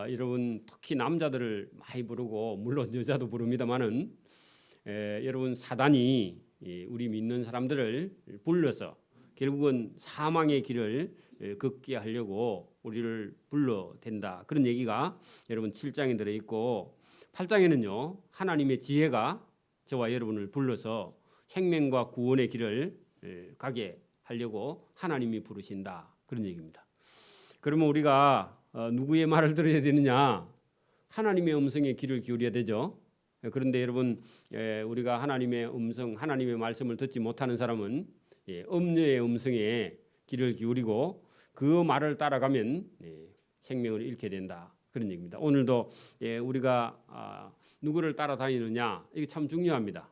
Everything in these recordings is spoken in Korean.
여러분 특히 남자들을 많이 부르고 물론 여자도 부릅니다만은 여러분 사단이 우리 믿는 사람들을 불러서 결국은 사망의 길을 걷게 하려고 우리를 불러댄다. 그런 얘기가 여러분 7장에 들어있고 8장에는요 하나님의 지혜가 저와 여러분을 불러서 생명과 구원의 길을 가게 하려고 하나님이 부르신다. 그런 얘기입니다. 그러면 우리가 누구의 말을 들어야 되느냐? 하나님의 음성에 귀를 기울여야 되죠. 그런데 여러분 우리가 하나님의 음성, 하나님의 말씀을 듣지 못하는 사람은 음녀의 음성에 귀를 기울이고 그 말을 따라가면 생명을 잃게 된다. 그런 얘기입니다. 오늘도 우리가 누구를 따라다니느냐 이게 참 중요합니다.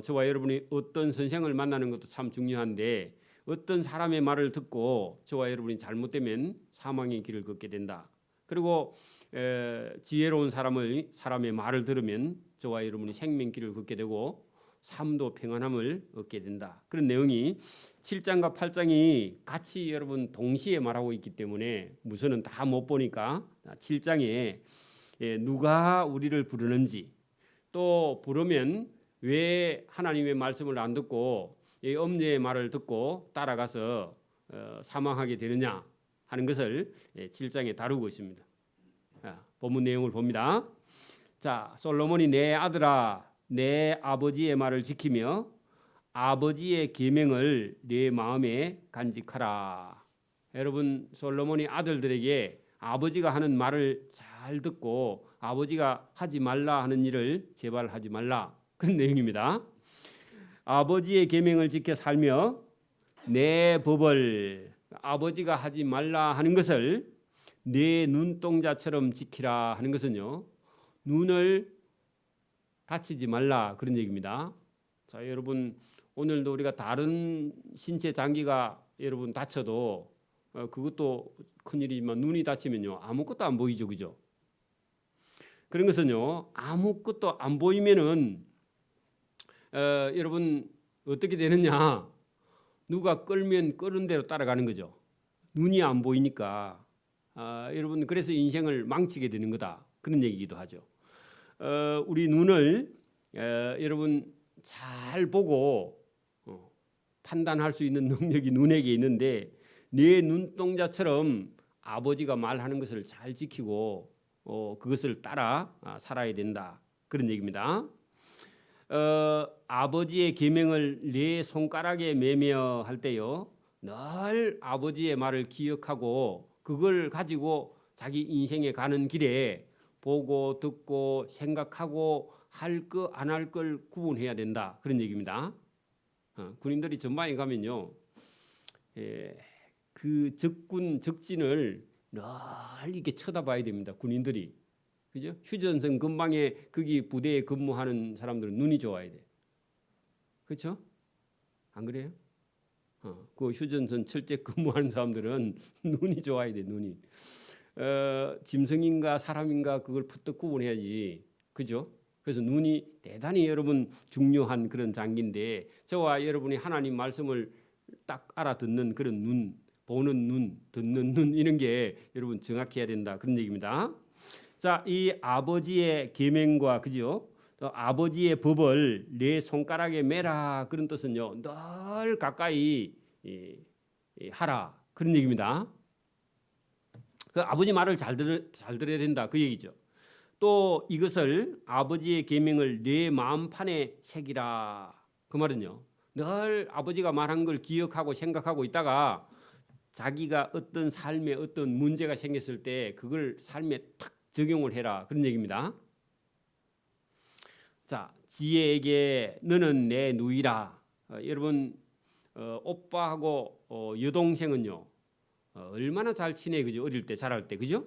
저와 여러분이 어떤 선생을 만나는 것도 참 중요한데 어떤 사람의 말을 듣고 저와 여러분이 잘못되면 사망의 길을 걷게 된다. 그리고 지혜로운 사람의 말을 들으면 저와 여러분이 생명길을 걷게 되고 삶도 평안함을 얻게 된다. 그런 내용이 7장과 8장이 같이 여러분 동시에 말하고 있기 때문에 우선은 다 못 보니까 7장에 누가 우리를 부르는지 또 부르면 왜 하나님의 말씀을 안 듣고 엄녀의 말을 듣고 따라가서 사망하게 되느냐 하는 것을 7장에 다루고 있습니다. 본문 내용을 봅니다. 자, 솔로몬이 내 아들아 내 아버지의 말을 지키며 아버지의 계명을 내 마음에 간직하라. 여러분 솔로몬이 아들들에게 아버지가 하는 말을 잘 듣고 아버지가 하지 말라 하는 일을 제발 하지 말라. 그런 내용입니다. 아버지의 계명을 지켜 살며 내 법을 아버지가 하지 말라 하는 것을 내 눈동자처럼 지키라 하는 것은요. 눈을 다치지 말라 그런 얘기입니다. 자, 여러분 오늘도 우리가 다른 신체 장기가 여러분 다쳐도 그것도 큰일이지만 눈이 다치면요. 아무것도 안 보이죠. 그죠? 그런 것은요. 아무것도 안 보이면은 여러분 어떻게 되느냐? 누가 끌면 끌은 대로 따라가는 거죠. 눈이 안 보이니까 여러분 그래서 인생을 망치게 되는 거다. 그런 얘기기도 하죠. 우리 눈을 여러분 잘 보고 판단할 수 있는 능력이 눈에게 있는데 내 눈동자처럼 아버지가 말하는 것을 잘 지키고 그것을 따라 살아야 된다. 그런 얘기입니다. 아버지의 계명을 내 손가락에 매며 할 때요. 늘 아버지의 말을 기억하고 그걸 가지고 자기 인생에 가는 길에 보고 듣고 생각하고 할 거 안 할 걸 구분해야 된다. 그런 얘기입니다. 군인들이 전방에 가면요. 그 적진을 늘 이렇게 쳐다봐야 됩니다. 군인들이. 그죠? 휴전선 근방에 거기 부대에 근무하는 사람들은 눈이 좋아야 돼. 그렇죠? 안 그래요? 그 휴전선 철제 근무하는 사람들은 눈이 좋아야 돼. 눈이. 짐승인가 사람인가 그걸 푸떡 구분해야지. 그죠? 그래서 눈이 대단히 여러분 중요한 그런 장기인데 저와 여러분이 하나님 말씀을 딱 알아듣는 그런 눈, 보는 눈, 듣는 눈 이런 게 여러분 정확해야 된다. 그런 얘기입니다. 자, 이 아버지의 계명과 그죠? 아버지의 법을 내 손가락에 매라 그런 뜻은요. 늘 가까이 하라 그런 얘기입니다. 그 아버지 말을 잘 들어야 된다 그 얘기죠. 또 이것을 아버지의 계명을 내 마음판에 새기라 그 말은요. 늘 아버지가 말한 걸 기억하고 생각하고 있다가 자기가 어떤 삶에 어떤 문제가 생겼을 때 그걸 삶에 탁 적용을 해라 그런 얘기입니다. 자, 지혜에게 너는 내 누이라. 여러분 오빠하고 여동생은요 얼마나 잘 친해 그죠? 어릴 때 자랄 때 그죠?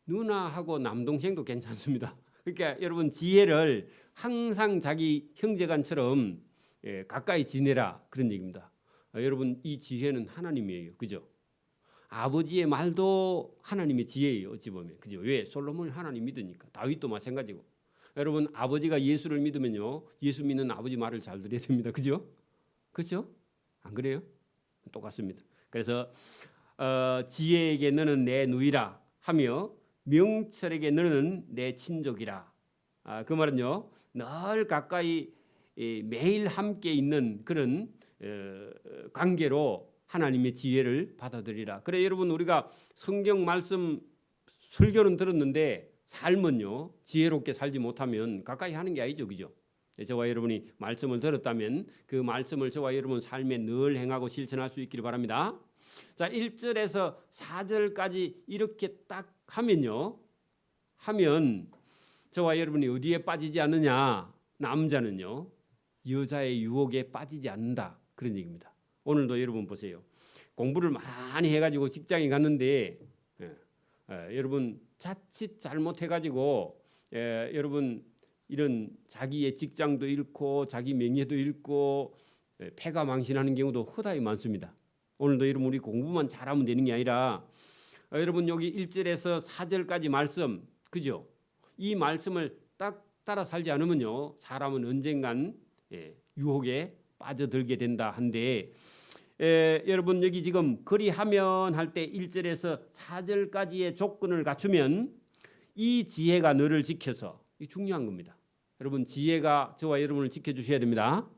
누나하고 남동생도 괜찮습니다. 그러니까 여러분 지혜를 항상 자기 형제간처럼 가까이 지내라 그런 얘기입니다. 여러분 이 지혜는 하나님이에요. 그죠? 아버지의 말도 하나님의 지혜예요. 어찌 보면. 그죠? 왜? 솔로몬이 하나님 믿으니까. 다윗도 마찬가지고. 여러분 아버지가 예수를 믿으면요. 예수 믿는 아버지 말을 잘 들어야 됩니다. 그죠? 그렇죠? 안 그래요? 똑같습니다. 그래서 지혜에게 너는 내 누이라 하며 명철에게 너는 내 친족이라. 그 말은요, 늘 가까이 매일 함께 있는 그런 관계로 하나님의 지혜를 받아들이라. 그래 여러분, 우리가 성경 말씀 설교는 들었는데 삶은요 지혜롭게 살지 못하면 가까이 하는 게 아니죠, 그죠? 저와 여러분이 말씀을 들었다면 그 말씀을 저와 여러분 삶에 늘 행하고 실천할 수 있기를 바랍니다. 자, 1절에서 4절까지 이렇게 딱 하면요, 하면 저와 여러분이 어디에 빠지지 않느냐? 남자는요 여자의 유혹에 빠지지 않는다, 그런 얘기입니다. 오늘도 여러분 보세요. 공부를 많이 해가지고 직장에 갔는데 여러분 자칫 잘못해가지고 여러분 이런 자기의 직장도 잃고 자기 명예도 잃고 패가 망신하는 경우도 허다히 많습니다. 오늘도 여러분 우리 공부만 잘하면 되는 게 아니라 여러분 여기 1절에서 4절까지 말씀, 그죠? 이 말씀을 딱 따라 살지 않으면요 사람은 언젠간 유혹에 빠져들게 된다 한데 여러분 여기 지금 그리하면 할 때 1절에서 4절까지의 조건을 갖추면 이 지혜가 너를 지켜서, 이 중요한 겁니다. 여러분 지혜가 저와 여러분을 지켜주셔야 됩니다.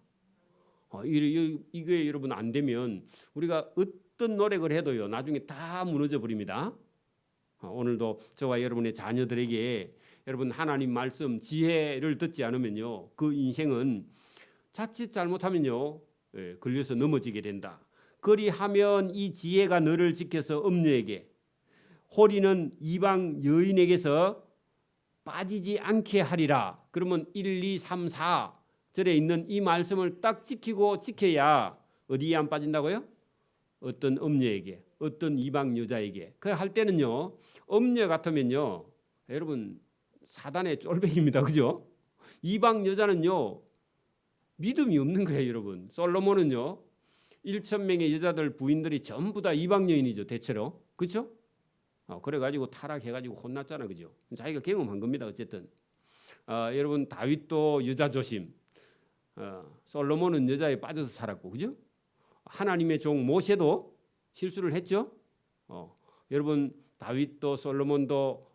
이게 여러분 안 되면 우리가 어떤 노력을 해도요 나중에 다 무너져 버립니다. 오늘도 저와 여러분의 자녀들에게 여러분 하나님 말씀 지혜를 듣지 않으면요 그 인생은 자칫 잘못하면요 걸려서 넘어지게 된다. 그리하면 이 지혜가 너를 지켜서 음녀에게, 호리는 이방 여인에게서 빠지지 않게 하리라. 그러면 1, 2, 3, 4절에 있는 이 말씀을 딱 지켜야 어디에 안 빠진다고요? 어떤 음녀에게, 어떤 이방 여자에게. 그 할 때는요 음녀 같으면요 여러분 사단의 쫄병입니다, 그죠? 이방 여자는요 믿음이 없는 거예요, 여러분. 솔로몬은요 1,000명의 여자들 부인들이 전부 다 이방 여인이죠, 대체로. 그렇죠? 그래가지고 타락해가지고 혼났잖아, 그죠? 자기가 경험한 겁니다, 어쨌든. 여러분 다윗도 여자 조심, 솔로몬은 여자에 빠져서 살았고, 그죠? 하나님의 종 모세도 실수를 했죠. 여러분 다윗도 솔로몬도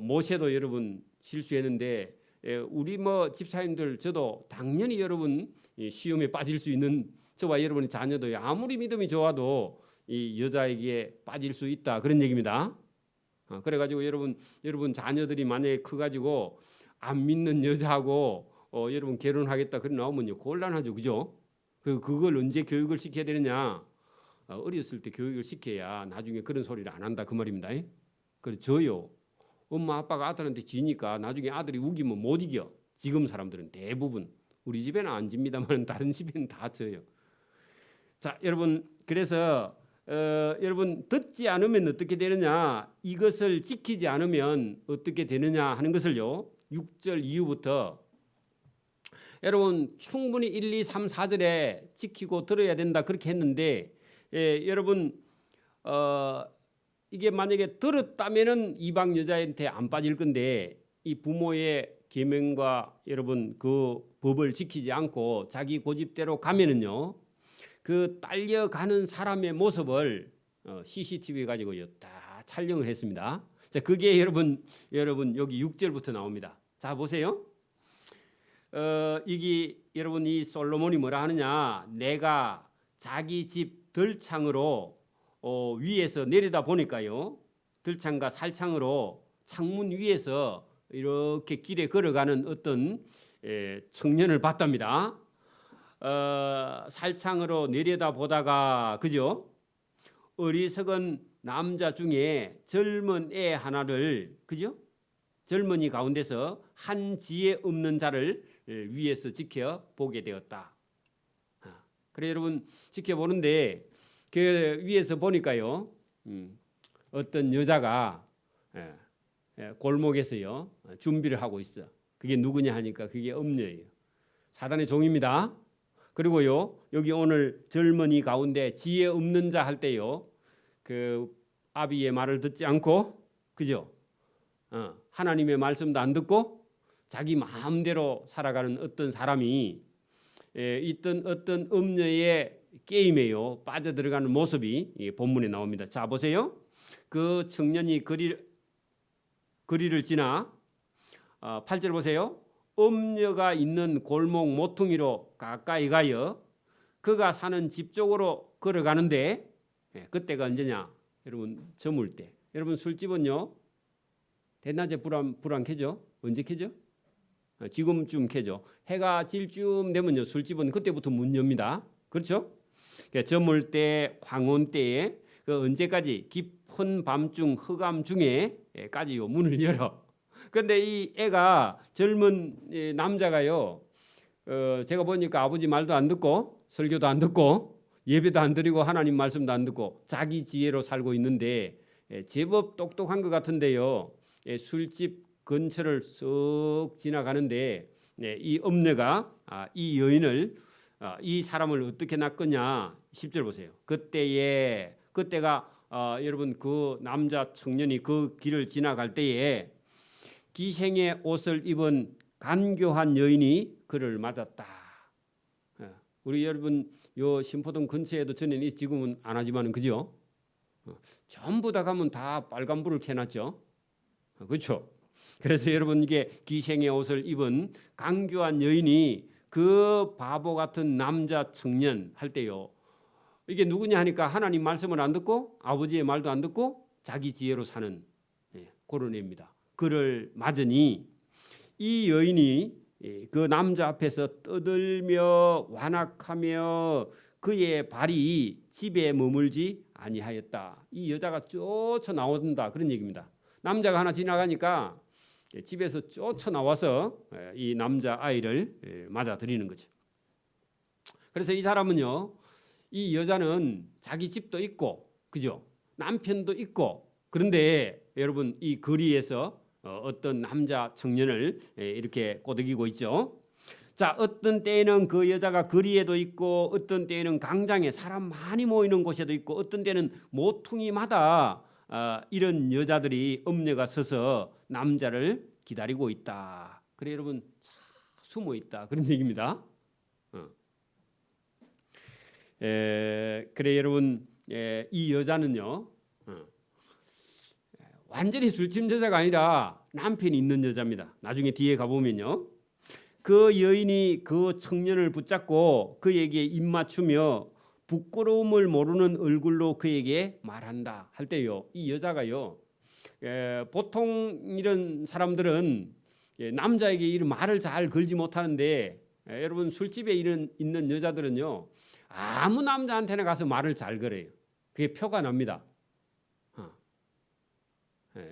모세도 여러분 실수했는데 우리 집사님들 저도 당연히 여러분 시험에 빠질 수 있는 저와 여러분의 자녀도 아무리 믿음이 좋아도 이 여자에게 빠질 수 있다, 그런 얘기입니다. 그래가지고 여러분 자녀들이 만약에 커가지고 안 믿는 여자하고 여러분 결혼하겠다 그런 나오면요 곤란하죠, 그죠? 그걸 언제 교육을 시켜야 되느냐? 어렸을 때 교육을 시켜야 나중에 그런 소리를 안 한다, 그 말입니다. 그래서 저요 엄마 아빠가 아들한테 지니까 나중에 아들이 우기면 못 이겨. 지금 사람들은 대부분, 우리 집에는 안 집니다만 다른 집에는 다 져요. 자, 여러분 그래서 여러분 듣지 않으면 어떻게 되느냐, 이것을 지키지 않으면 어떻게 되느냐 하는 것을요 6절 이후부터 여러분 충분히 1, 2, 3, 4절에 지키고 들어야 된다 그렇게 했는데 여러분 이게 만약에 들었다면은 이방 여자한테 안 빠질 건데 이 부모의 계명과 여러분 그 법을 지키지 않고 자기 고집대로 가면은요 그 딸려가는 사람의 모습을 CCTV 가지고요 다 촬영을 했습니다. 자, 그게 여러분 여기 6절부터 나옵니다. 자, 보세요. 이게 여러분 이 솔로몬이 뭐라 하느냐, 내가 자기 집 들창으로 위에서 내려다 보니까요 들창과 살창으로 창문 위에서 이렇게 길에 걸어가는 어떤 청년을 봤답니다. 살창으로 내려다 보다가, 그죠? 어리석은 남자 중에 젊은 애 하나를, 그죠? 젊은이 가운데서 한 지혜 없는 자를 위에서 지켜보게 되었다. 그래 여러분 지켜보는데 그 위에서 보니까요 어떤 여자가 골목에서요 준비를 하고 있어. 그게 누구냐 하니까 그게 음녀예요. 사단의 종입니다. 그리고요 여기 오늘 젊은이 가운데 지혜 없는 자 할 때요 그 아비의 말을 듣지 않고, 그죠? 하나님의 말씀도 안 듣고 자기 마음대로 살아가는 어떤 사람이 있던 어떤 음녀의 게임에요 빠져들어가는 모습이 본문에 나옵니다. 자 보세요. 그 청년이 거리를 지나 8절 보세요. 음녀가 있는 골목 모퉁이로 가까이 가여 그가 사는 집 쪽으로 걸어가는데 그때가 언제냐? 여러분 저물 때. 여러분 술집은요 대낮에 불 안 켜죠? 언제 켜죠? 지금쯤 켜죠. 해가 질 쯤 되면요 술집은 그때부터 문 엽니다. 그렇죠? 저물 때, 황혼 때에 그 언제까지 깊은 밤중 흑암 중에까지요 문을 열어. 그런데 이 애가 젊은 남자가요. 제가 보니까 아버지 말도 안 듣고 설교도 안 듣고 예배도 안 드리고 하나님 말씀도 안 듣고 자기 지혜로 살고 있는데 제법 똑똑한 것 같은데요. 술집 근처를 쓱 지나가는데 이 엄녀가 이 여인을 이 사람을 어떻게 낚느냐 10절 보세요. 그때가 여러분 그 남자 청년이 그 길을 지나갈 때에 기생의 옷을 입은 간교한 여인이 그를 맞았다. 우리 여러분 요 신포동 근처에도 전에는 지금은 안 하지만은 그죠? 전부 다 가면 다 빨간불을 켜놨죠. 그렇죠? 그래서 여러분 이게 기생의 옷을 입은 간교한 여인이 그 바보 같은 남자 청년 할 때요. 이게 누구냐 하니까 하나님 말씀을 안 듣고 아버지의 말도 안 듣고 자기 지혜로 사는 그런 애입니다. 그를 맞으니 이 여인이 그 남자 앞에서 떠들며 완악하며 그의 발이 집에 머물지 아니하였다. 이 여자가 쫓아 나온다 그런 얘기입니다. 남자가 하나 지나가니까 집에서 쫓아 나와서 이 남자 아이를 맞아들이는 거죠. 그래서 이 사람은요, 이 여자는 자기 집도 있고, 그죠? 남편도 있고, 그런데 여러분 이 거리에서 어떤 남자 청년을 이렇게 꼬드기고 있죠. 자, 어떤 때에는 그 여자가 거리에도 있고, 어떤 때에는 강장에 사람 많이 모이는 곳에도 있고, 어떤 때는 모퉁이마다 이런 엄녀가 서서 남자를 기다리고 있다. 그래 여러분 숨어 있다 그런 얘기입니다. 그래 여러분 이 여자는요 완전히 술집 여자가 아니라 남편이 있는 여자입니다. 나중에 뒤에 가보면요 그 여인이 그 청년을 붙잡고 그에게 입맞추며 부끄러움을 모르는 얼굴로 그에게 말한다 할 때요 이 여자가요 보통 이런 사람들은 남자에게 이런 말을 잘 걸지 못하는데 여러분 술집에 있는 여자들은요 아무 남자한테나 가서 말을 잘 걸어요. 그게 표가 납니다.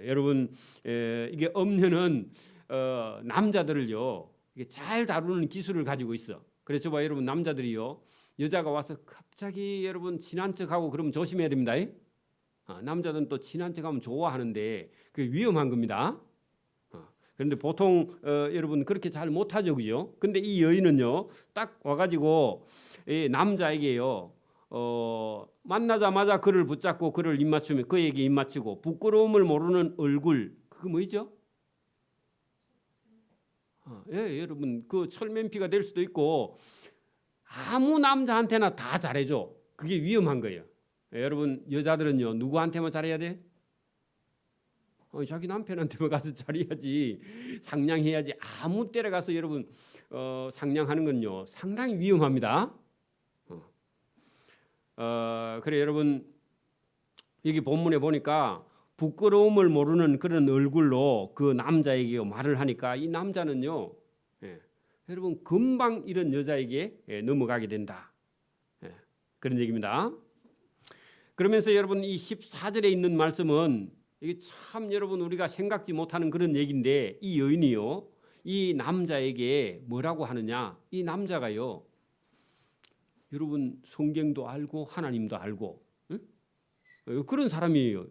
여러분 이게 엄녀는 남자들을요 이게 잘 다루는 기술을 가지고 있어. 그래서 봐 여러분 남자들이요 여자가 와서 갑자기 여러분 친한 척하고 그러면 조심해야 됩니다. 남자들은 또 친한 척하면 좋아하는데 그게 위험한 겁니다. 그런데 보통 여러분 그렇게 잘 못하죠, 그죠? 근데 이 여인은요 딱 와가지고 이 남자에게요 만나자마자 그를 붙잡고 그를 입맞추며 그에게 입맞추고 부끄러움을 모르는 얼굴 그거 뭐죠? 여러분 그 철면피가 될 수도 있고 아무 남자한테나 다 잘해줘. 그게 위험한 거예요. 여러분 여자들은요 누구한테만 잘해야 돼? 자기 남편한테만 가서 잘해야지. 상냥해야지. 아무 때나 가서 여러분 상냥하는 건요 상당히 위험합니다. 그래 여러분 여기 본문에 보니까 부끄러움을 모르는 그런 얼굴로 그 남자에게 말을 하니까 이 남자는요 여러분 금방 이런 여자에게 넘어가게 된다. 그런 얘기입니다. 그러면서 여러분 이 14절에 있는 말씀은 이게 참 여러분 우리가 생각지 못하는 그런 얘기인데 이 여인이요 이 남자에게 뭐라고 하느냐 이 남자가요 여러분 성경도 알고 하나님도 알고 그런 사람이에요.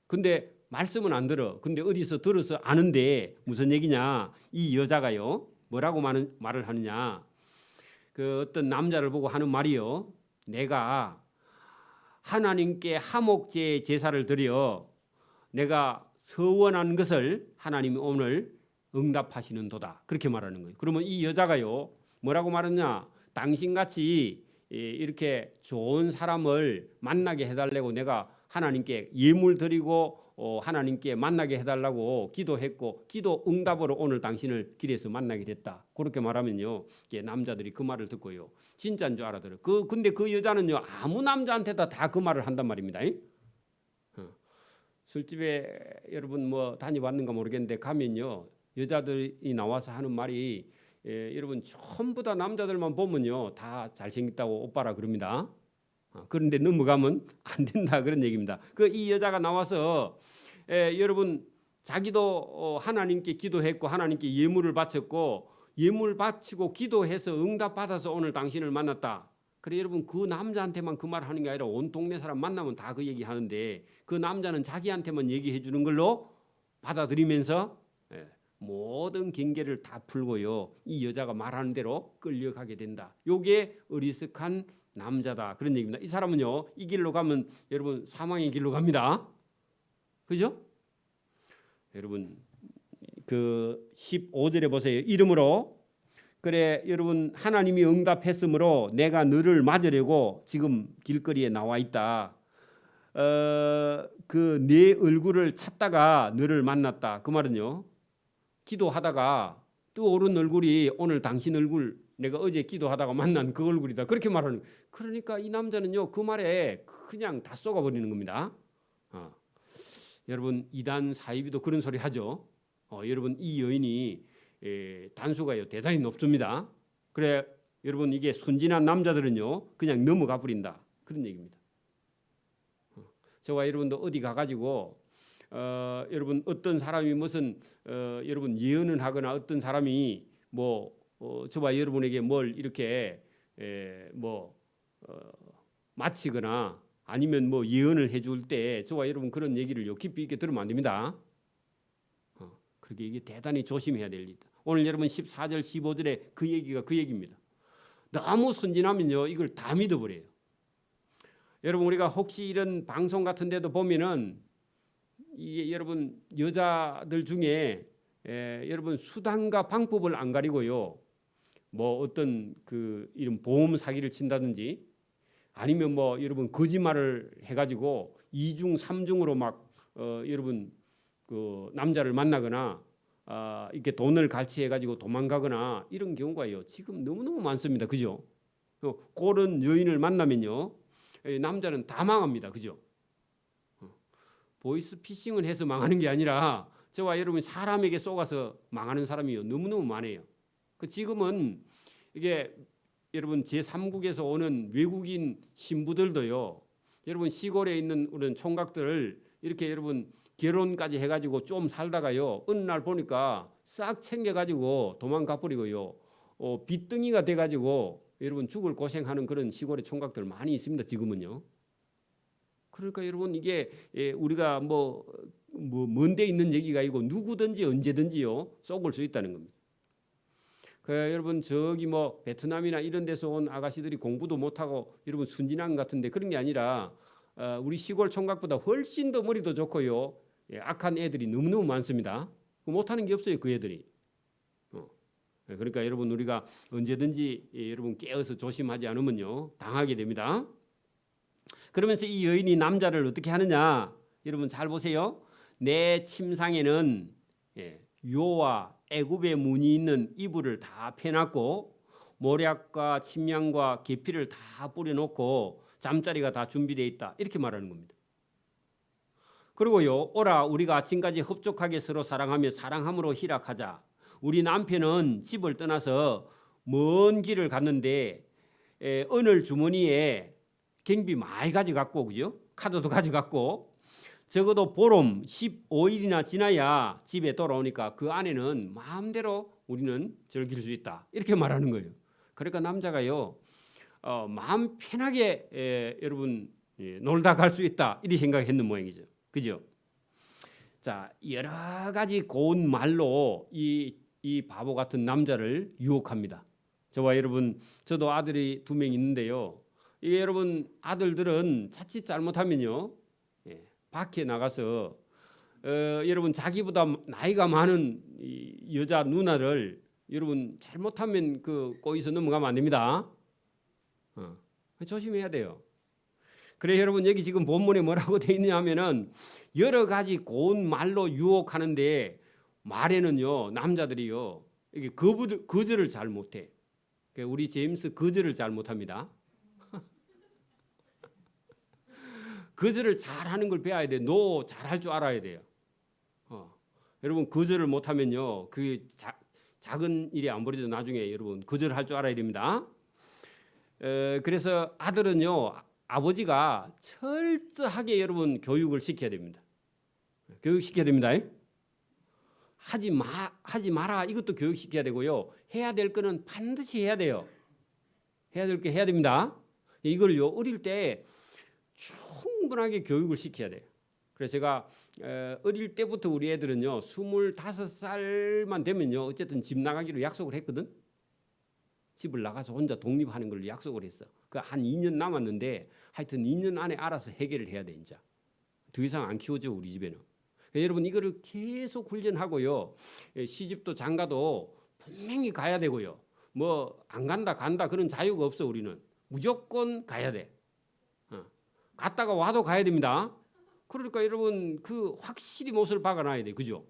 근데 말씀은 안 들어. 근데 어디서 들어서 아는데 무슨 얘기냐 이 여자가요 뭐라고 말을 하느냐 그 어떤 남자를 보고 하는 말이요 내가 하나님께 화목제 제사를 드려 내가 서원한 것을 하나님이 오늘 응답하시는 도다 그렇게 말하는 거예요. 그러면 이 여자가요 뭐라고 말하냐 당신같이 이렇게 좋은 사람을 만나게 해달라고 내가 하나님께 예물 드리고 하나님께 만나게 해달라고 기도했고 기도 응답으로 오늘 당신을 길에서 만나게 됐다. 그렇게 말하면요, 남자들이 그 말을 듣고요, 진짜인 줄 알아들어요. 근데 그 여자는요, 아무 남자한테다 다 그 말을 한단 말입니다. 술집에 여러분 뭐 다녀봤는가 모르겠는데 가면요, 여자들이 나와서 하는 말이 여러분 전부 다 남자들만 보면요 다 잘생겼다고 오빠라 그럽니다. 그런데 넘어가면 안 된다 그런 얘기입니다. 이 여자가 나와서 여러분 자기도 하나님께 기도했고 하나님께 예물을 바쳤고 예물 바치고 기도해서 응답 받아서 오늘 당신을 만났다. 그래 여러분 그 남자한테만 그 말 하는 게 아니라 온 동네 사람 만나면 다 그 얘기 하는데 그 남자는 자기한테만 얘기해 주는 걸로 받아들이면서 모든 경계를 다 풀고요, 이 여자가 말하는 대로 끌려가게 된다. 요게 어리석한 남자다 그런 얘기입니다. 이 사람은요, 이 길로 가면 여러분 사망의 길로 갑니다. 그죠? 여러분 그 15절에 보세요. 이름으로 그래 여러분 하나님이 응답했으므로 내가 너를 맞으려고 지금 길거리에 나와 있다. 그 내 얼굴을 찾다가 너를 만났다. 그 말은요, 기도하다가 떠오른 얼굴이 오늘 당신 얼굴, 내가 어제 기도하다가 만난 그 얼굴이다. 그렇게 말하는. 그러니까 이 남자는요 그 말에 그냥 다 쏘가버리는 겁니다. 여러분 이단 사이비도 그런 소리 하죠. 여러분 이 여인이 단수가요 대단히 높습니다. 그래 여러분 이게 순진한 남자들은요 그냥 넘어가 버린다 그런 얘기입니다. 저와 여러분도 어디 가가지고 여러분 어떤 사람이 무슨 여러분 예언을 하거나 어떤 사람이 뭐 저와 여러분에게 뭘 이렇게 마치거나 아니면 뭐 예언을 해줄 때 저와 여러분 그런 얘기를요 깊이 있게 들으면 안 됩니다. 그렇게 이게 대단히 조심해야 될 일이다. 오늘 여러분 14절 15절에 그 얘기가 그 얘기입니다. 너무 순진하면요 이걸 다 믿어버려요. 여러분 우리가 혹시 이런 방송 같은 데도 보면은 이게 여러분 여자들 중에 여러분 수단과 방법을 안 가리고요, 뭐 어떤 그 이런 보험 사기를 친다든지 아니면 뭐 여러분 거짓말을 해가지고 2중 3중으로 막 여러분 그 남자를 만나거나 이렇게 돈을 갈취해가지고 도망가거나 이런 경우가요 지금 너무너무 많습니다. 그죠? 그런 여인을 만나면요 남자는 다 망합니다. 그죠? 보이스 피싱을 해서 망하는 게 아니라 저와 여러분이 사람에게 쏘가서 망하는 사람이요 너무너무 많아요. 지금은 이게 여러분 제3국에서 오는 외국인 신부들도요, 여러분 시골에 있는 우리 총각들을 이렇게 여러분 결혼까지 해가지고 좀 살다가요 어느 날 보니까 싹 챙겨가지고 도망가 버리고요, 빚덩이가 돼가지고 여러분 죽을 고생하는 그런 시골의 총각들 많이 있습니다. 지금은요. 그러니까 여러분 이게 우리가 먼데 있는 얘기가 아니고 누구든지 언제든지요 쏘을 수 있다는 겁니다. 여러분 저기 뭐 베트남이나 이런 데서 온 아가씨들이 공부도 못하고 여러분 순진한 것 같은데 그런 게 아니라 우리 시골 총각보다 훨씬 더 머리도 좋고요 악한 애들이 너무너무 많습니다. 못하는 게 없어요 그 애들이. 그러니까 여러분 우리가 언제든지 여러분 깨어서 조심하지 않으면요 당하게 됩니다. 그러면서 이 여인이 남자를 어떻게 하느냐, 여러분 잘 보세요. 내 침상에는 유호와 애굽의 문이 있는 이불을 다 펴놨고 모략과 침향과 계피를 다 뿌려놓고 잠자리가 다 준비되어 있다 이렇게 말하는 겁니다. 그리고요, 오라 우리가 아침까지 흡족하게 서로 사랑하며 사랑함으로 희락하자. 우리 남편은 집을 떠나서 먼 길을 갔는데 오늘 주머니에 경비 많이 가져갔고, 그죠? 카드도 가져갔고, 적어도 보름 15일이나 지나야 집에 돌아오니까 그 안에는 마음대로 우리는 즐길 수 있다 이렇게 말하는 거예요. 그러니까 남자가요 마음 편하게 여러분 놀다 갈 수 있다 이렇게 생각했는 모양이죠. 그죠? 자, 여러 가지 고운 말로 이 바보 같은 남자를 유혹합니다. 저와 여러분, 저도 아들이 2명 있는데요. 여러분 아들들은 자칫 잘못하면요 밖에 나가서 여러분 자기보다 나이가 많은 여자 누나를 여러분 잘못하면 그 꼬이서 넘어가면 안 됩니다. 조심해야 돼요. 그래 여러분 여기 지금 본문에 뭐라고 돼 있냐면은 여러 가지 고운 말로 유혹하는데 말에는요 남자들이요 이게 거절을 잘 못해. 우리 제임스 거절을 잘 못합니다. 거절을 잘하는 걸 배워야 돼. 노 잘할 줄 알아야 돼요. 여러분 거절을 못하면요 그 작은 일이 안 벌어져 나중에 여러분 거절할 줄 알아야 됩니다. 그래서 아들은요 아버지가 철저하게 여러분 교육을 시켜야 됩니다. 교육시켜야 됩니다. 하지 마라 이것도 교육시켜야 되고요. 해야 될 거는 반드시 해야 돼요. 해야 될 게 해야 됩니다. 이걸요 어릴 때 충분하게 교육을 시켜야 돼요. 그래서 제가 어릴 때부터 우리 애들은요 25살만 되면요 어쨌든 집 나가기로 약속을 했거든. 집을 나가서 혼자 독립하는 걸로 약속을 했어. 그 한 2년 남았는데 하여튼 2년 안에 알아서 해결을 해야 돼 이제. 더 이상 안 키워줘 우리 집에는. 여러분 이거를 계속 훈련하고요. 시집도 장가도 분명히 가야 되고요. 뭐 안 간다 그런 자유가 없어 우리는. 무조건 가야 돼. 갔다가 와도 가야 됩니다. 그러니까 여러분 그 확실히 못을 박아놔야 돼. 그죠?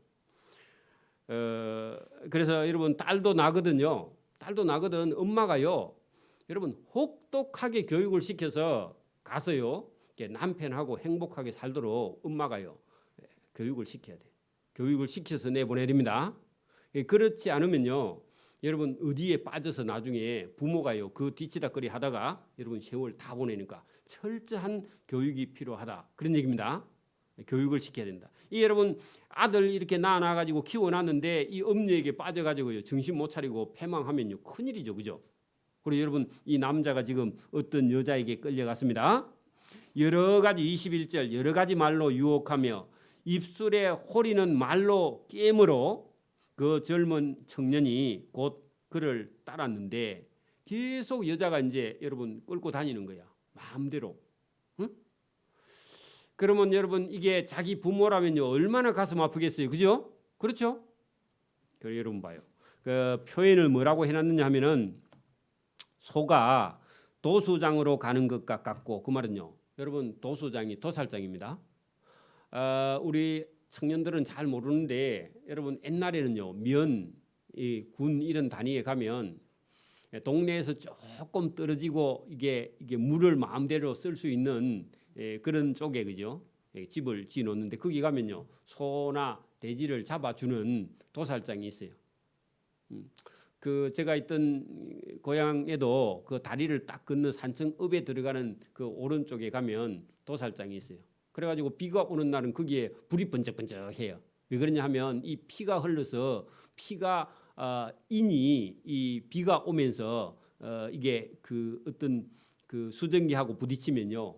그래서 여러분 딸도 나거든요. 딸도 나거든. 엄마가요. 여러분 혹독하게 교육을 시켜서 가서요. 남편하고 행복하게 살도록 엄마가요. 교육을 시켜야 돼. 교육을 시켜서 내보내야 됩니다. 그렇지 않으면요. 여러분 어디에 빠져서 나중에 부모가요. 그 뒤치다거리 하다가 여러분 세월 다 보내니까 철저한 교육이 필요하다. 그런 얘기입니다. 교육을 시켜야 된다. 이 여러분 아들 이렇게 낳아가지고 키워놨는데 이 엄녀에게 빠져가지고요. 정신 못 차리고 패망하면요. 큰일이죠. 그죠? 그리고 여러분 이 남자가 지금 어떤 여자에게 끌려갔습니다. 여러 가지 21절 여러 가지 말로 유혹하며 입술에 호리는 말로 깨물어 그 젊은 청년이 곧 그를 따랐는데 계속 여자가 이제 여러분 끌고 다니는 거야. 마음대로. 응? 그러면 여러분 이게 자기 부모라면요 얼마나 가슴 아프겠어요. 그죠? 그렇죠? 그래 여러분 봐요. 그 표현을 뭐라고 해놨느냐 하면은 소가 도수장으로 가는 것과 같고 그 말은요. 여러분 도수장이 도살장입니다. 우리 청년들은 잘 모르는데 여러분 옛날에는요 군 이런 단위에 가면 동네에서 조금 떨어지고 이게 물을 마음대로 쓸 수 있는 그런 쪽에 그죠 집을 지어놓는데 거기 가면요 소나 돼지를 잡아주는 도살장이 있어요. 그 제가 있던 고향에도 그 다리를 딱 건너 산청읍에 들어가는 그 오른쪽에 가면 도살장이 있어요. 그래가지고 비가 오는 날은 거기에 불이 번쩍번쩍해요. 왜 그러냐 하면 이 피가 흘러서 피가 인이 이 비가 오면서 이게 그 어떤 그 수증기하고 부딪히면요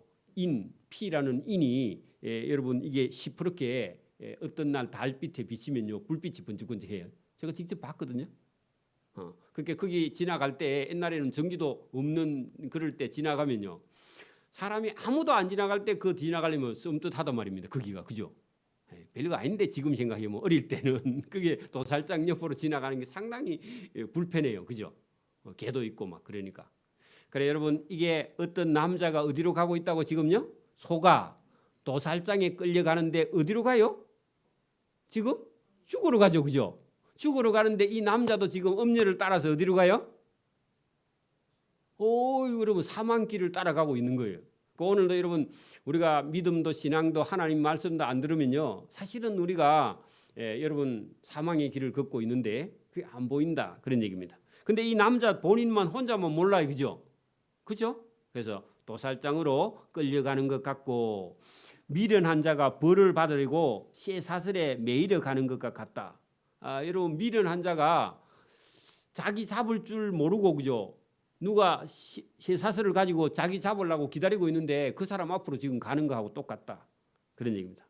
피라는 인이 여러분 이게 시퍼렇게 어떤 날 달빛에 비치면요 불빛이 번쩍번쩍해요. 제가 직접 봤거든요. 그렇게 거기 지나갈 때 옛날에는 전기도 없는 그럴 때 지나가면요 사람이 아무도 안 지나갈 때 그 지나가려면 썸뜻하단 말입니다. 거기가 그죠? 별거 아닌데 지금 생각해보면 어릴 때는 그게 도살장 옆으로 지나가는 게 상당히 불편해요. 그죠? 개도 있고 막 그러니까. 그래 여러분 이게 어떤 남자가 어디로 가고 있다고 지금요? 소가 도살장에 끌려가는데 어디로 가요? 지금 죽으러 가죠. 그죠? 죽으러 가는데 이 남자도 지금 엄녀를 따라서 어디로 가요? 여러분 사망길을 따라가고 있는 거예요. 오늘도 여러분 우리가 믿음도 신앙도 하나님 말씀도 안 들으면요 사실은 우리가 여러분 사망의 길을 걷고 있는데 그게 안 보인다 그런 얘기입니다. 근데 이 남자 본인만 혼자만 몰라요. 그죠? 그죠? 그래서 도살장으로 끌려가는 것 같고 미련한 자가 벌을 받으려고 쇠사슬에 매이려 가는 것과 같다. 여러분 미련한 자가 자기 잡을 줄 모르고 그죠? 누가 쇠사슬을 가지고 자기 잡으려고 기다리고 있는데 그 사람 앞으로 지금 가는 거하고 똑같다. 그런 얘기입니다.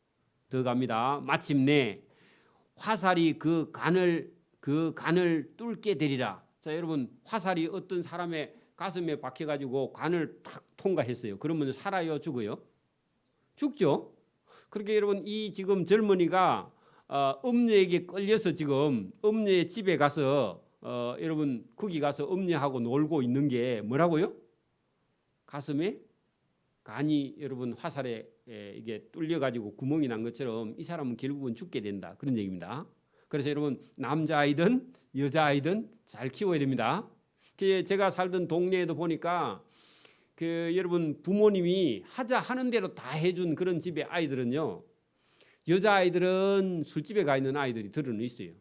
더 갑니다. 마침내 화살이 그 간을 뚫게 되리라. 자 여러분 화살이 어떤 사람의 가슴에 박혀가지고 간을 탁 통과했어요. 그러면 살아요 죽어요? 죽죠. 그렇게 여러분 이 지금 젊은이가 엄녀에게 끌려서 지금 엄녀의 집에 가서 여러분 거기 가서 엄녀하고 놀고 있는 게 뭐라고요? 가슴에 간이 여러분 화살에 이게 뚫려 가지고 구멍이 난 것처럼 이 사람은 결국은 죽게 된다. 그런 얘기입니다. 그래서 여러분 남자아이든 여자아이든 잘 키워야 됩니다. 제가 살던 동네에도 보니까 여러분 부모님이 하는 대로 다 해준 그런 집의 아이들은요, 여자아이들은 술집에 가 있는 아이들이 들은 있어요.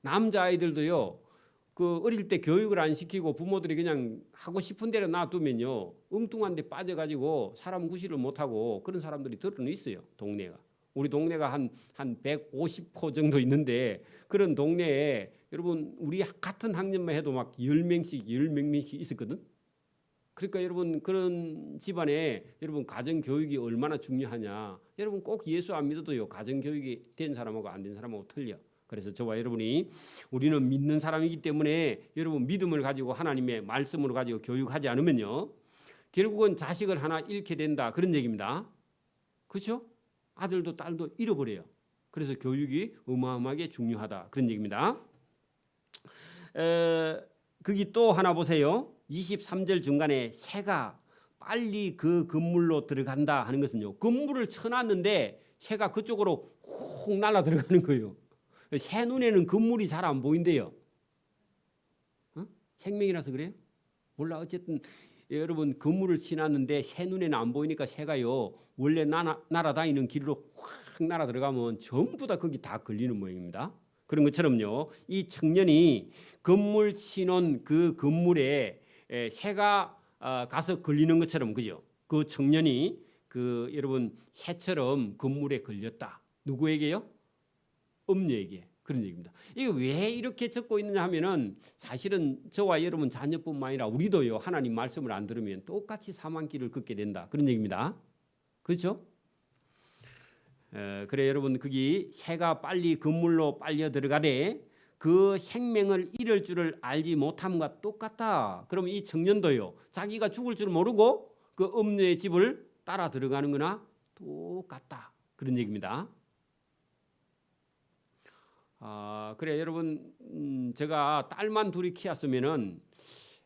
남자아이들도요, 어릴 때 교육을 안 시키고 부모들이 그냥 하고 싶은 대로 놔두면요, 엉뚱한 데 빠져가지고 사람 구실을 못하고 그런 사람들이 들은 있어요. 동네가. 우리 동네가 한 150호 정도 있는데 그런 동네에 여러분 우리 같은 학년만 해도 막 10명씩 있었거든. 그러니까 여러분 그런 집안에 여러분 가정교육이 얼마나 중요하냐. 여러분 꼭 예수 안 믿어도요, 가정교육이 된 사람하고 안 된 사람하고 틀려. 그래서 저와 여러분이 우리는 믿는 사람이기 때문에 여러분 믿음을 가지고 하나님의 말씀으로 가지고 교육하지 않으면요, 결국은 자식을 하나 잃게 된다. 그런 얘기입니다. 그렇죠? 아들도 딸도 잃어버려요. 그래서 교육이 어마어마하게 중요하다. 그런 얘기입니다. 거기 또 하나 보세요. 23절 중간에 새가 빨리 그 건물로 들어간다 하는 것은요, 건물을 쳐놨는데 새가 그쪽으로 훅 날아 들어가는 거예요. 새 눈에는 건물이 잘 안 보인대요. 생명이라서 그래요? 몰라. 어쨌든 여러분 건물을 치놨는데 새 눈에는 안 보이니까 새가요, 원래 날아다니는 길로 확 날아 들어가면 전부 다 거기 다 걸리는 모양입니다. 그런 것처럼요, 이 청년이 건물 치놓은 그 건물에 새가 가서 걸리는 것처럼, 그죠? 그 청년이 여러분 새처럼 건물에 걸렸다. 누구에게요? 엄녀에게. 그런 얘기입니다. 이거 왜 이렇게 적고 있느냐 하면은 사실은 저와 여러분 자녀뿐만 아니라 우리도요, 하나님 말씀을 안 들으면 똑같이 사망길을 걷게 된다. 그런 얘기입니다. 그렇죠? 그래 여러분, 거기 새가 빨리 건물로 빨려 들어가되 그 생명을 잃을 줄을 알지 못함과 똑같다. 그럼 이 청년도요, 자기가 죽을 줄 모르고 그 엄녀의 집을 따라 들어가는 거나 똑같다. 그런 얘기입니다. 그래 여러분, 제가 딸만 둘이 키웠으면은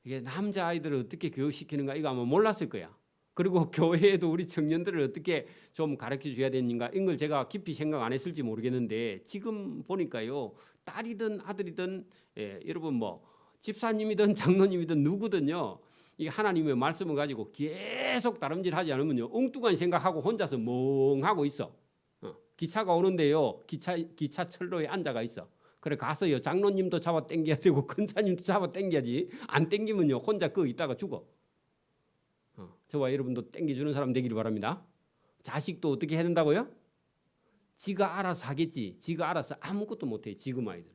이게 남자 아이들을 어떻게 교육시키는가 이거 아마 몰랐을 거야. 그리고 교회에도 우리 청년들을 어떻게 좀 가르쳐 줘야 되는가 이런 걸 제가 깊이 생각 안 했을지 모르겠는데, 지금 보니까요, 딸이든 아들이든 여러분 뭐 집사님이든 장로님이든 누구든요, 이 하나님의 말씀을 가지고 계속 다름질하지 않으면요, 엉뚱한 생각하고 혼자서 멍하고 있어. 기차가 오는데요, 기차 철로에 앉아가 있어. 그래 가서요, 장로님도 잡아 당겨야 되고 권사님도 잡아 당겨야지. 안 당기면요, 혼자 있다가 죽어. 저와 여러분도 당겨주는 사람 되기를 바랍니다. 자식도 어떻게 해야 된다고요? 지가 알아서 하겠지. 지가 알아서 아무것도 못해. 지금 아이들,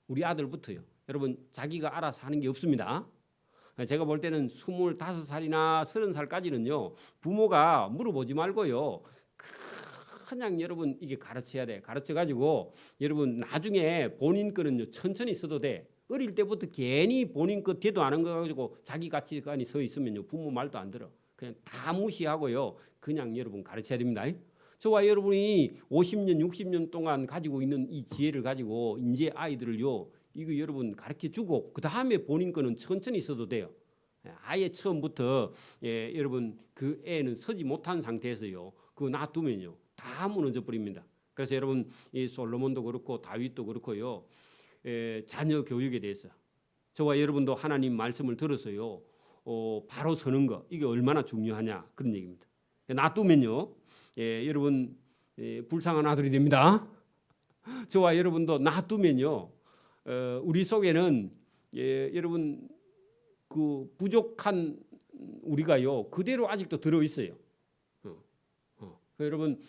우리 아들부터요. 여러분 자기가 알아서 하는 게 없습니다. 제가 볼 때는 25살이나 30살까지는요, 부모가 물어보지 말고요, 그냥 여러분 이게 가르쳐야 돼. 가르쳐가지고 여러분 나중에 본인 거는요, 천천히 써도 돼. 어릴 때부터 괜히 본인 거 대도 안 한 거 가지고 자기 가치관이 서 있으면요, 부모 말도 안 들어. 그냥 다 무시하고요, 그냥 여러분 가르쳐야 됩니다. 저와 여러분이 50년 60년 동안 가지고 있는 이 지혜를 가지고 이제 아이들을요, 이거 여러분 가르쳐 주고 그 다음에 본인 거는 천천히 써도 돼요. 아예 처음부터 여러분 그 애는 서지 못한 상태에서요, 그거 놔두면요 다 무너져 버립니다. 그래서 여러분 이 솔로몬도 그렇고 다윗도 그렇고요, 자녀 교육에 대해서 저와 여러분도 하나님 말씀을 들어서요, 바로 서는 거, 이게 얼마나 중요하냐 그런 얘기입니다. 놔두면요, 여러분 불쌍한 아들이 됩니다. 저와 여러분도 놔두면요, 우리 속에는 여러분 그 부족한 우리가요 그대로 아직도 들어 있어요. 여러분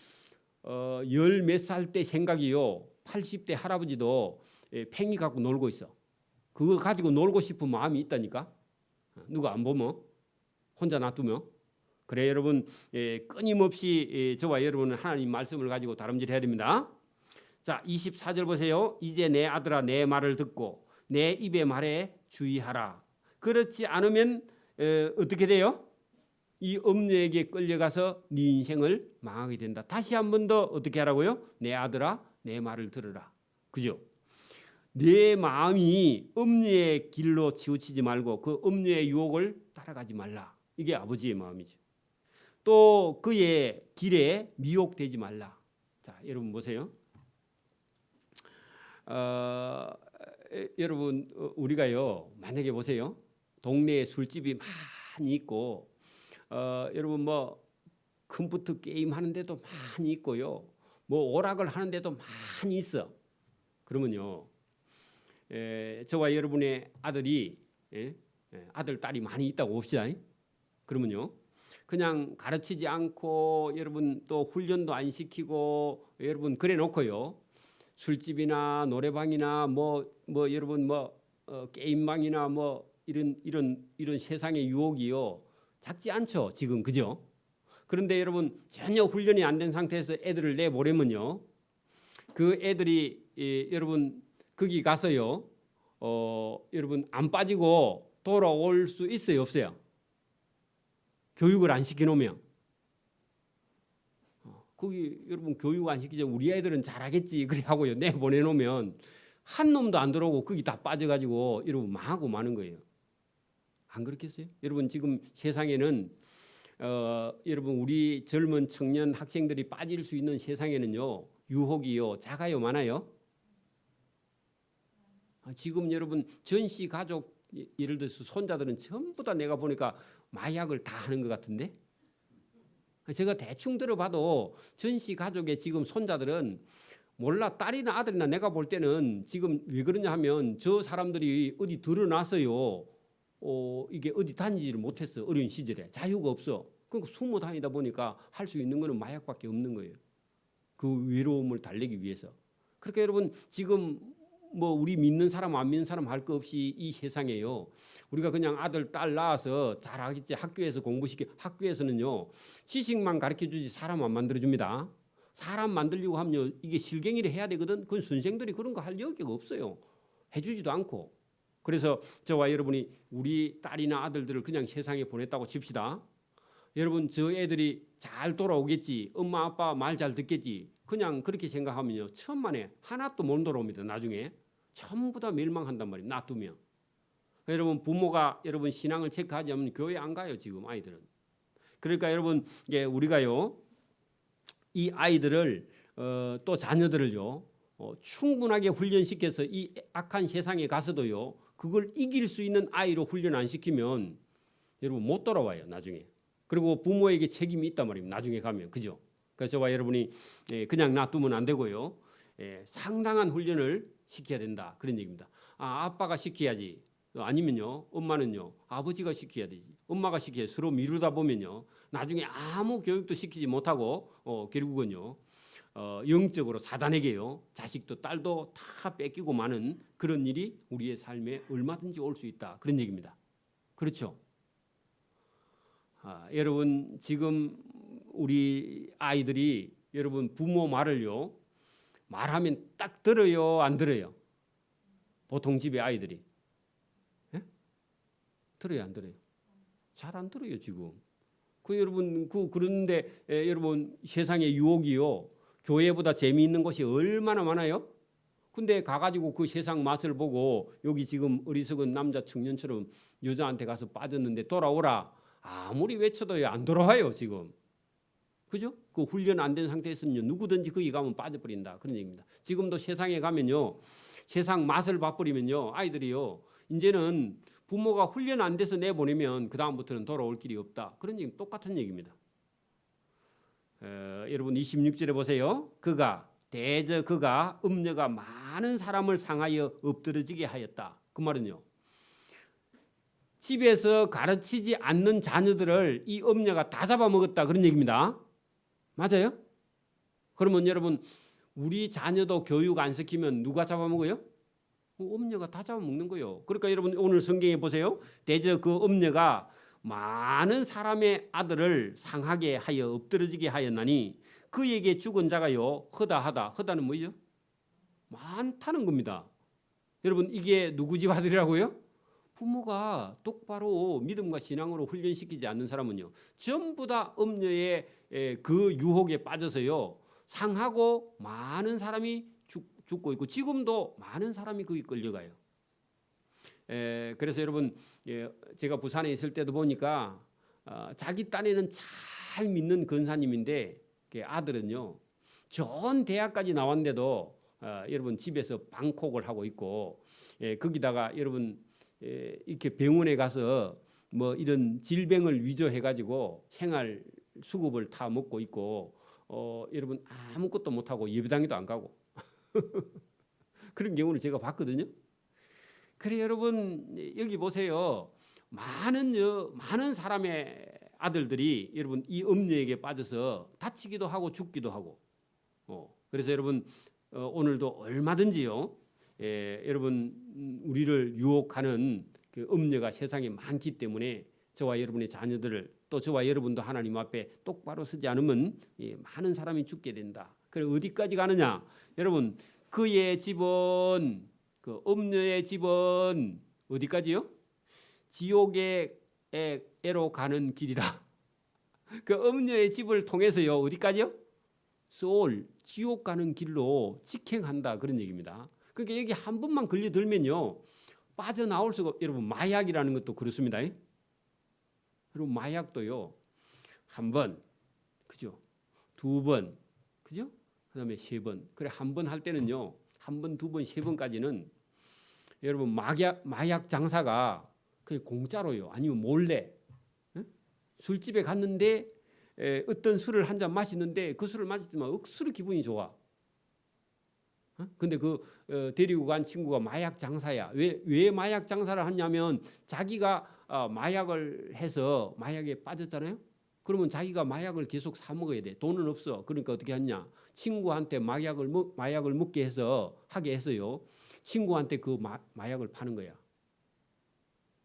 열 몇 살 때 생각이요, 80대 할아버지도 팽이 갖고 놀고 있어. 그거 가지고 놀고 싶은 마음이 있다니까. 누가 안 보면, 혼자 놔두면. 그래 여러분, 끊임없이 저와 여러분은 하나님 말씀을 가지고 다름질해야 됩니다. 자, 24절 보세요. 이제 내 아들아, 내 말을 듣고 내 입의 말에 주의하라. 그렇지 않으면 어떻게 돼요? 이 엄녀에게 끌려가서 네 인생을 망하게 된다. 다시 한 번 더 어떻게 하라고요? 내 아들아, 내 말을 들으라. 그죠? 내 마음이 엄녀의 길로 치우치지 말고 그 엄녀의 유혹을 따라가지 말라. 이게 아버지의 마음이죠. 또 그의 길에 미혹되지 말라. 자, 여러분 보세요. 여러분 우리가요 만약에 보세요. 동네에 술집이 많이 있고 여러분 뭐 컴퓨터 게임 하는데도 많이 있고요. 뭐 오락을 하는데도 많이 있어. 그러면요. 저와 여러분의 아들이 아들 딸이 많이 있다고 봅시다. 그러면요. 그냥 가르치지 않고 여러분 또 훈련도 안 시키고 여러분 그래 놓고요. 술집이나 노래방이나 뭐 여러분 게임방이나 뭐 이런 세상의 유혹이요. 작지 않죠. 지금 그죠? 그런데 여러분 전혀 훈련이 안 된 상태에서 애들을 내보내면요. 그 애들이 여러분 거기 가서요. 여러분 안 빠지고 돌아올 수 있어요, 없어요? 교육을 안 시켜놓으면. 거기 여러분 교육 안 시키죠. 우리 애들은 잘하겠지 그래 하고요. 내보내놓으면 한 놈도 안 들어오고 거기 다 빠져가지고 여러분 망하고 마는 거예요. 안 그렇겠어요? 여러분 지금 세상에는 여러분 우리 젊은 청년 학생들이 빠질 수 있는 세상에는요. 유혹이요. 작아요, 많아요? 지금 여러분 전씨 가족 예를 들어서 손자들은 전부 다 내가 보니까 마약을 다 하는 것 같은데 제가 대충 들어봐도 전씨 가족의 지금 손자들은 몰라 딸이나 아들이나 내가 볼 때는 지금 왜 그러냐 하면 저 사람들이 어디 드러나서요. 이게 어디 다니지를 못했어. 어린 시절에 자유가 없어. 그러니까 숨어 다니다 보니까 할 수 있는 거는 마약밖에 없는 거예요. 그 외로움을 달래기 위해서. 그러니까 여러분 지금 뭐 우리 믿는 사람 안 믿는 사람 할 거 없이 이 세상에요. 우리가 그냥 아들 딸 낳아서 잘하겠지 학교에서 학교에서는요 지식만 가르쳐 주지 사람 안 만들어 줍니다. 사람 만들려고 하면 이게 실갱이를 해야 되거든. 그건 선생들이 그런 거 할 여기가 없어요. 해주지도 않고. 그래서 저와 여러분이 우리 딸이나 아들들을 그냥 세상에 보냈다고 칩시다. 여러분 저 애들이 잘 돌아오겠지. 엄마 아빠 말 잘 듣겠지. 그냥 그렇게 생각하면요 천만에 하나도 못 돌아옵니다. 나중에 전부 다 멸망한단 말이에요. 놔두면. 여러분 부모가 여러분 신앙을 체크하지 않으면 교회 안 가요. 지금 아이들은. 그러니까 여러분 우리가요 이 아이들을 또 자녀들을요 충분하게 훈련시켜서 이 악한 세상에 가서도요 그걸 이길 수 있는 아이로 훈련 안 시키면 여러분 못 돌아와요. 나중에. 그리고 부모에게 책임이 있단 말입니다. 나중에 가면. 그죠? 그래서 저와 여러분이 그냥 놔두면 안 되고요. 상당한 훈련을 시켜야 된다. 그런 얘기입니다. 아빠가 시켜야지. 아니면요. 엄마는요. 아버지가 시켜야 되지. 엄마가 시켜야 서로 미루다 보면요. 나중에 아무 교육도 시키지 못하고 결국은요. 영적으로 사단에게요. 자식도 딸도 다 뺏기고 마는 그런 일이 우리의 삶에 얼마든지 올 수 있다. 그런 얘기입니다. 그렇죠? 여러분 지금 우리 아이들이 여러분 부모 말을요 말하면 딱 들어요 안 들어요? 보통 집의 아이들이 들어요 안 들어요? 잘 안 들어요 지금. 여러분 그런데 여러분 세상의 유혹이요 교회보다 재미있는 것이 얼마나 많아요? 근데 가가지고 그 세상 맛을 보고 여기 지금 어리석은 남자 청년처럼 여자한테 가서 빠졌는데 돌아오라 아무리 외쳐도 안 돌아와요 지금. 그죠? 그 훈련 안 된 상태에서는요 누구든지 거기 가면 빠져버린다 그런 얘기입니다. 지금도 세상에 가면요 세상 맛을 봐버리면요 아이들이요 이제는 부모가 훈련 안 돼서 내보내면 그 다음부터는 돌아올 길이 없다 그런 얘기 똑같은 얘기입니다. 여러분 26절에 보세요. 그가 음녀가 많은 사람을 상하여 엎드러지게 하였다. 그 말은요 집에서 가르치지 않는 자녀들을 이 음녀가 다 잡아먹었다 그런 얘기입니다. 맞아요? 그러면 여러분 우리 자녀도 교육 안 시키면 누가 잡아먹어요? 음녀가 다 잡아먹는 거예요. 그러니까 여러분 오늘 성경에 보세요. 대저 그 음녀가 많은 사람의 아들을 상하게 하여 엎드러지게 하였나니 그에게 죽은 자가요 허다는 뭐죠? 많다는 겁니다. 여러분 이게 누구 집 아들이라고요? 부모가 똑바로 믿음과 신앙으로 훈련시키지 않는 사람은요 전부 다 음녀의 그 유혹에 빠져서요 상하고 많은 사람이 죽고 있고 지금도 많은 사람이 거기 끌려가요. 그래서 여러분 제가 부산에 있을 때도 보니까 자기 딴에는 잘 믿는 권사님인데 그 아들은요 좋은 대학까지 나왔는데도 여러분 집에서 방콕을 하고 있고 거기다가 여러분 이렇게 병원에 가서 뭐 이런 질병을 위조해 가지고 생활 수급을 다 먹고 있고 여러분 아무것도 못 하고 예배당에도 안 가고 그런 경우를 제가 봤거든요. 그래 여러분 여기 보세요. 많은 사람의 아들들이 여러분 이 음녀에게 빠져서 다치기도 하고 죽기도 하고 그래서 여러분 오늘도 얼마든지요 여러분 우리를 유혹하는 그 음녀가 세상에 많기 때문에 저와 여러분의 자녀들을 또 저와 여러분도 하나님 앞에 똑바로 서지 않으면 많은 사람이 죽게 된다. 그래 어디까지 가느냐? 여러분 그의 집은 그 음녀의 집은 어디까지요? 지옥에로 가는 길이다. 그 음녀의 집을 통해서요 어디까지요? 소울 지옥 가는 길로 직행한다 그런 얘기입니다. 그러니까 여기 한 번만 걸려들면요 빠져나올 수가 여러분 마약이라는 것도 그렇습니다. 여러분 마약도요 한 번 그죠? 두 번 그죠? 그다음에 세 번 그래 한 번 할 때는요 한 번, 두 번, 세 번까지는 여러분 마약 장사가 그냥 공짜로요 아니면 몰래 술집에 갔는데 어떤 술을 한 잔 마시는데 그 술을 마시지만 억수로 기분이 좋아. 근데 그 데리고 간 친구가 마약 장사야. 왜 마약 장사를 하냐면 자기가 마약을 해서 마약에 빠졌잖아요. 그러면 자기가 마약을 계속 사 먹어야 돼. 돈은 없어. 그러니까 어떻게 하냐? 친구한테 마약을 먹게 해서 하게 해서요. 친구한테 그 마약을 파는 거야.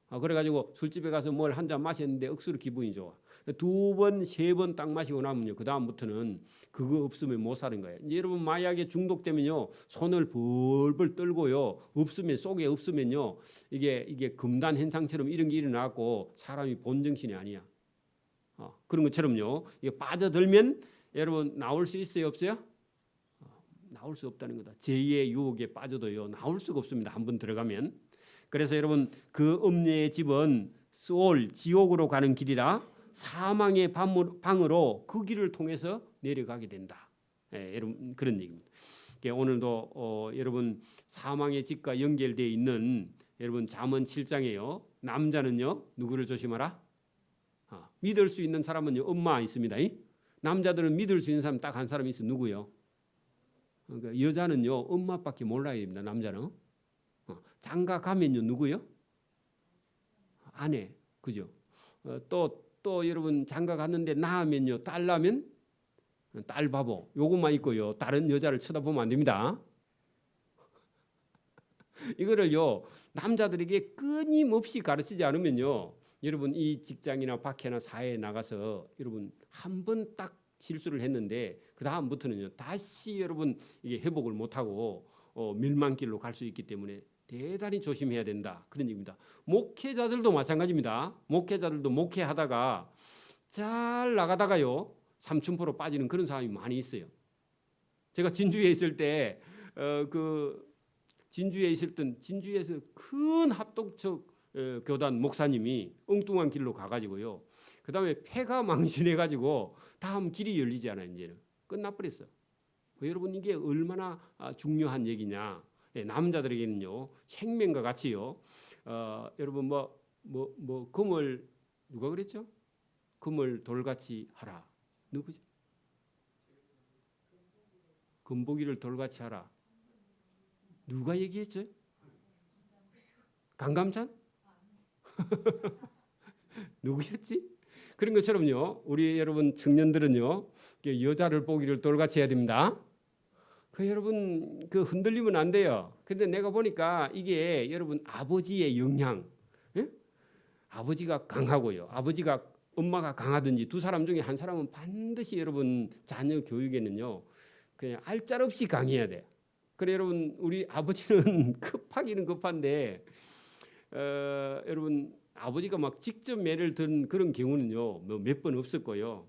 그래가지고 술집에 가서 뭘 한 잔 마셨는데 억수로 기분이 좋아. 두 번, 세 번 딱 마시고 나면요. 그 다음부터는 그거 없으면 못 사는 거예요. 이제 여러분 마약에 중독되면요. 손을 벌벌 떨고요. 속에 없으면요. 이게 금단 현상처럼 이런 게 일어나고 사람이 본정신이 아니야. 그런 것처럼요. 이게 빠져들면 여러분 나올 수 있어요? 없어요? 나올 수 없다는 거다. 죄의 유혹에 빠져도요. 나올 수가 없습니다. 한번 들어가면. 그래서 여러분 그 음녀의 집은 소울 지옥으로 가는 길이라 사망의 방으로 그 길을 통해서 내려가게 된다. 여러분 그런 얘기입니다. 오늘도 여러분 사망의 집과 연결되어 있는 여러분 잠언 7장에요. 남자는요 누구를 조심하라? 믿을 수 있는 사람은요 엄마 있습니다. 남자들은 믿을 수 있는 사람 딱 한 사람이 있어. 누구요? 그러니까 여자는요 엄마밖에 몰라야 됩니다. 남자는 장가 가면요 누구요? 아내 그죠? 또 여러분 장가 갔는데 낳으면요 딸 낳으면 딸 바보 요것만 있고요 다른 여자를 쳐다보면 안 됩니다. 이거를요 남자들에게 끊임없이 가르치지 않으면요 여러분 이 직장이나 밖에나 사회에 나가서 여러분 한 번 딱 실수를 했는데 그 다음부터는요 다시 여러분 이게 회복을 못하고 멸망길로 갈 수 있기 때문에 대단히 조심해야 된다 그런 얘기입니다. 목회자들도 마찬가지입니다. 목회자들도 목회하다가 잘 나가다가요 삼천포로 빠지는 그런 사람이 많이 있어요. 제가 진주에 있을 때 진주에서 큰 합동적 교단 목사님이 엉뚱한 길로 가가지고요. 그 다음에 폐가 망신해가지고 다음 길이 열리지 않아요. 이제는 끝나버렸어. 여러분 이게 얼마나 중요한 얘기냐. 남자들에게는요 생명과 같이요. 여러분 금을 누가 그랬죠? 금을 돌같이 하라. 누구죠? 금보기를 돌같이 하라. 누가 얘기했죠? 강감찬? 누구였지? 그런 것처럼요. 우리 여러분 청년들은요. 여자를 보기를 돌같이 해야 됩니다. 여러분 흔들리면 안 돼요. 근데 내가 보니까 이게 여러분 아버지의 영향, 아버지가 강하고요. 엄마가 강하든지 두 사람 중에 한 사람은 반드시 여러분 자녀 교육에는요 그냥 알짤없이 강해야 돼. 그래 여러분 우리 아버지는 급하기는 급한데 여러분 아버지가 막 직접 매를 든 그런 경우는요 몇 번 없었고요.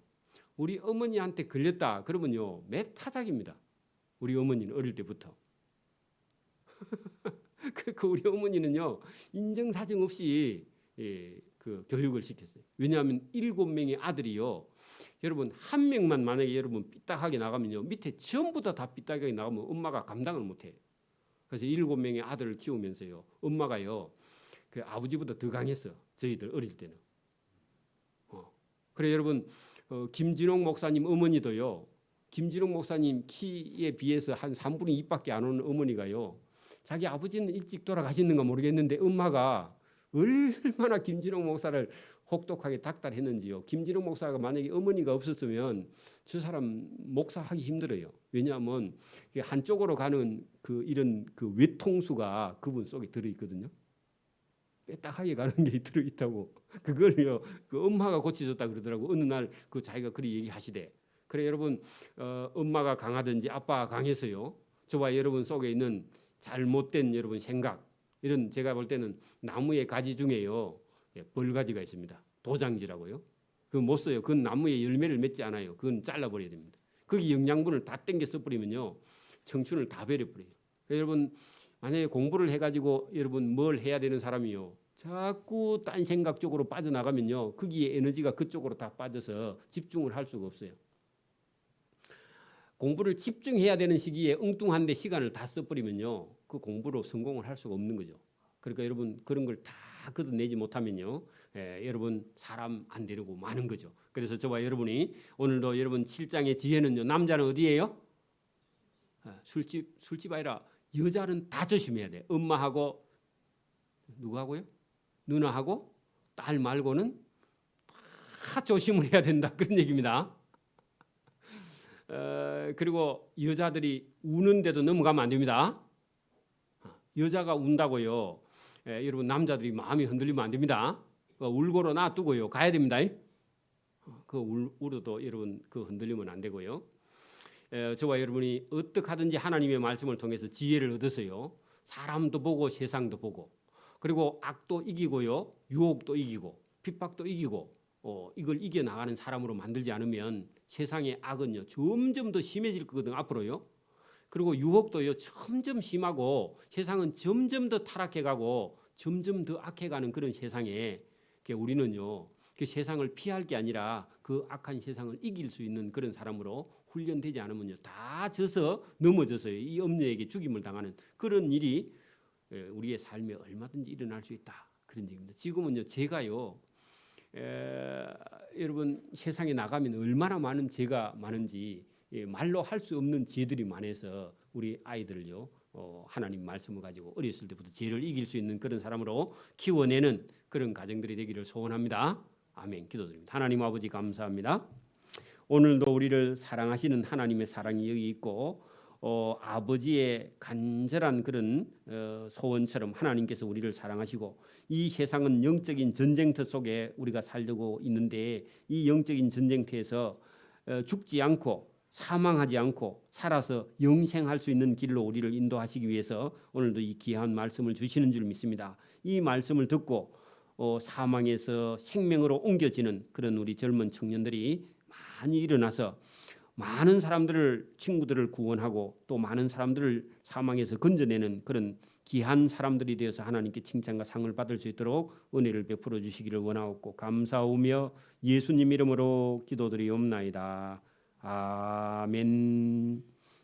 우리 어머니한테 걸렸다 그러면요 몇 타작입니다. 우리 어머니는 어릴 때부터. 그 우리 어머니는요 인정사정 없이 그 교육을 시켰어요. 왜냐하면 7명의 아들이요. 여러분 한 명만 만약에 여러분 삐딱하게 나가면요. 밑에 전부 다 삐딱하게 나가면 엄마가 감당을 못해요. 그래서 7명의 아들을 키우면서요. 엄마가요. 그 아버지보다 더 강했어. 저희들 어릴 때는. 그래 여러분 김진홍 목사님 어머니도요. 김진홍 목사님 키에 비해서 한 3분의 2밖에 안 오는 어머니가요. 자기 아버지는 일찍 돌아가셨는가 모르겠는데 엄마가 얼마나 김진홍 목사를 혹독하게 닥달했는지요. 김진홍 목사가 만약에 어머니가 없었으면 저 사람 목사하기 힘들어요. 왜냐하면 한쪽으로 가는 그 이런 그 외통수가 그분 속에 들어있거든요. 빼딱하게 가는 게 들어있다고. 그걸요 그 엄마가 고쳐줬다 그러더라고. 어느 날 그 자기가 그리 얘기하시대. 그래 여러분 엄마가 강하든지 아빠가 강해서요. 저와 여러분 속에 있는 잘못된 여러분 생각 이런 제가 볼 때는 나무의 가지 중에요 벌가지가 있습니다. 도장지라고요. 그거 못 써요. 그건 나무에 열매를 맺지 않아요. 그건 잘라버려야 됩니다. 거기 영양분을 다 땡겨 써버리면요 청춘을 다 버려버려요. 여러분 만약에 공부를 해가지고 여러분 뭘 해야 되는 사람이요 자꾸 딴 생각 쪽으로 빠져나가면요 거기에 에너지가 그쪽으로 다 빠져서 집중을 할 수가 없어요. 공부를 집중해야 되는 시기에 엉뚱한데 시간을 다 써버리면요 그 공부로 성공을 할 수가 없는 거죠. 그러니까 여러분 그런 걸 다 걷어내지 못하면요 여러분 사람 안 되려고 많은 거죠. 그래서 저와 여러분이 오늘도 여러분 7장의 지혜는요 남자는 어디예요? 술집 아니라 여자는 다 조심해야 돼. 엄마하고 누구하고요? 누나하고 딸 말고는 다 조심을 해야 된다 그런 얘기입니다. 그리고 여자들이 우는데도 넘어가면 안 됩니다. 여자가 운다고요. 여러분 남자들이 마음이 흔들리면 안 됩니다. 울고로 놔두고요. 가야 됩니다. 그 울어도 여러분 그 흔들리면 안 되고요. 저와 여러분이 어떻게 하든지 하나님의 말씀을 통해서 지혜를 얻어서요. 사람도 보고 세상도 보고 그리고 악도 이기고요. 유혹도 이기고 핍박도 이기고 이걸 이겨나가는 사람으로 만들지 않으면 세상의 악은요. 점점 더 심해질 거거든 앞으로요. 그리고 유혹도요. 점점 심하고 세상은 점점 더 타락해가고 점점 더 악해가는 그런 세상에 우리는요. 그 세상을 피할 게 아니라 그 악한 세상을 이길 수 있는 그런 사람으로 훈련되지 않으면요. 다 져서 넘어져서요. 이 엄녀에게 죽임을 당하는 그런 일이 우리의 삶에 얼마든지 일어날 수 있다. 그런 얘기입니다. 지금은요. 제가요. 여러분 세상에 나가면 얼마나 많은 죄가 많은지 말로 할 수 없는 죄들이 많아서 우리 아이들을요 하나님 말씀을 가지고 어렸을 때부터 죄를 이길 수 있는 그런 사람으로 키워내는 그런 가정들이 되기를 소원합니다. 아멘. 기도드립니다. 하나님 아버지 감사합니다. 오늘도 우리를 사랑하시는 하나님의 사랑이 여기 있고 아버지의 간절한 그런 소원처럼 하나님께서 우리를 사랑하시고 이 세상은 영적인 전쟁터 속에 우리가 살고 있는데 이 영적인 전쟁터에서 죽지 않고 사망하지 않고 살아서 영생할 수 있는 길로 우리를 인도하시기 위해서 오늘도 이 귀한 말씀을 주시는 줄 믿습니다. 이 말씀을 듣고 사망에서 생명으로 옮겨지는 그런 우리 젊은 청년들이 많이 일어나서 많은 사람들을 친구들을 구원하고 또 많은 사람들을 사망에서 건져내는 그런 귀한 사람들이 되어서 하나님께 칭찬과 상을 받을 수 있도록 은혜를 베풀어 주시기를 원하옵고 감사하오며 예수님 이름으로 기도드리옵나이다. 아멘.